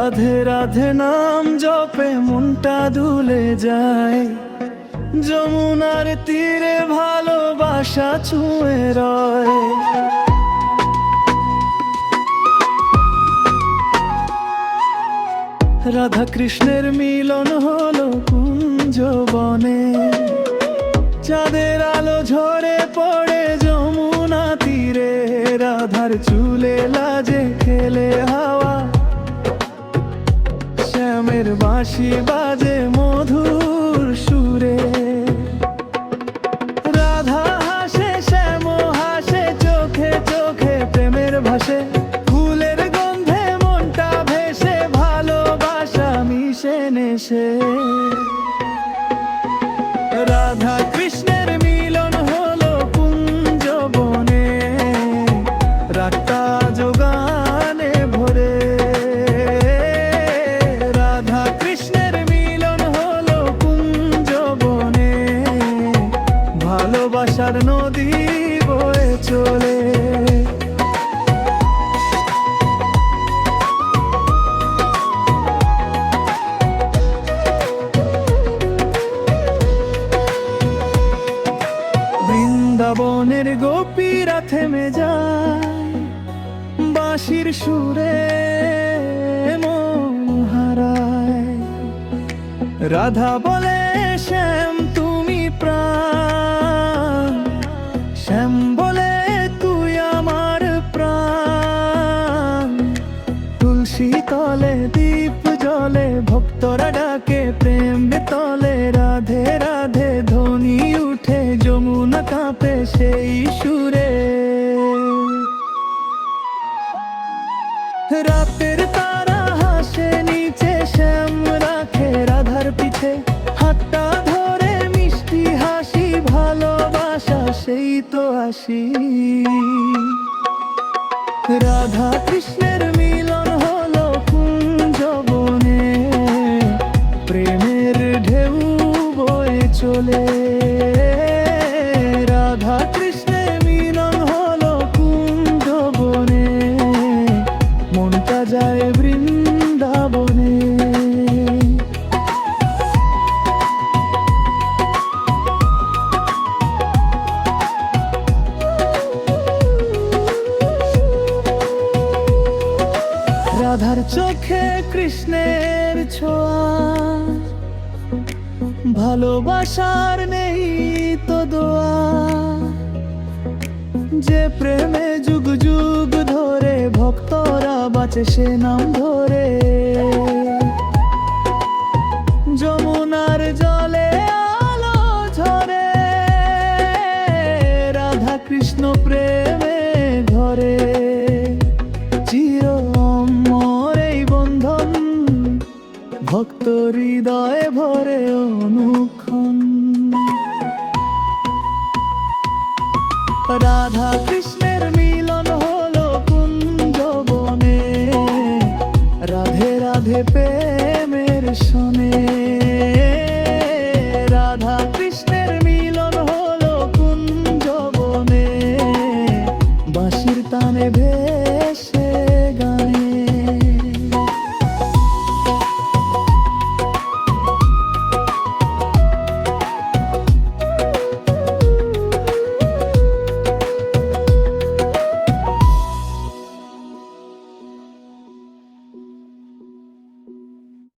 রাধে রাধে নাম জপে মনটা দুলে যায়, যমুনার তীরে ভালোবাসা ছুঁয়ে রয়। রাধা কৃষ্ণের মিলন হলো কুঞ্জ বনে, চাঁদের আলো ঝরে পড়ে যমুনা তীরে। রাধার চুলে লাজে খেলে হাওয়া, শ্যামের বাঁশি বাজে মধুর সুরে। রাধা হাসে, শ্যাম হাসে, চোখে চোখে প্রেমের ভাসে। ফুলের গন্ধে মনটা ভেসে, ভালোবাসা মিশে নেশে। রাধা কৃষ্ণের মিলন হলো কুঞ্জ বনে, রাতটা যোগানে ভরে। রাধা কৃষ্ণের মিলন হলো কুঞ্জ বনে, ভালোবাসার নদী বয়ে চলে। বৃন্দাবনের গোপীরা থেমে যায়, বাঁশির সুরে মন হারায়। রাধা বলে, শ্যাম তুমি প্রাণ। শ্যাম বলে, তুই আমার প্রাণ। তুলসী তলে দীপ জ্বলে, ভক্তরা ডাকে প্রেম তলে। রাধে রাধে ধ্বনি উঠে, যমুনা কাঁপে সেই সুরে। রাতের তারা হাসে নিচে, শ্যাম রাখে রাধার পিছে। হাতটা ধরে মিষ্টি হাসি, ভালোবাসা সেই তো আসি। রাধা কৃষ্ণের মিলন হলো কুঞ্জ বনে, প্রেমের ঢেউ বয়ে চলে। রাধা কৃষ্ণের মিলন হলো কুঞ্জ বনে, মনটা যায় বৃন্দাবনে। রাধার চোখে কৃষ্ণের ছোঁয়া, ভালোবাসার নেই তো দোয়া। যে প্রেমে যুগ যুগ ধরে ভক্তরা বাঁচে সে নাম ধরে। যমুনার জলে আলো ঝরে, রাধা কৃষ্ণ প্রেমে ঘরে। চির অমর এই বন্ধন, ভক্ত হৃদয়ে ভরে অনুক্ষণ। রাধা কৃষ্ণের মিলন হলো কুঞ্জ বনে, রাধে রাধে প্রেমের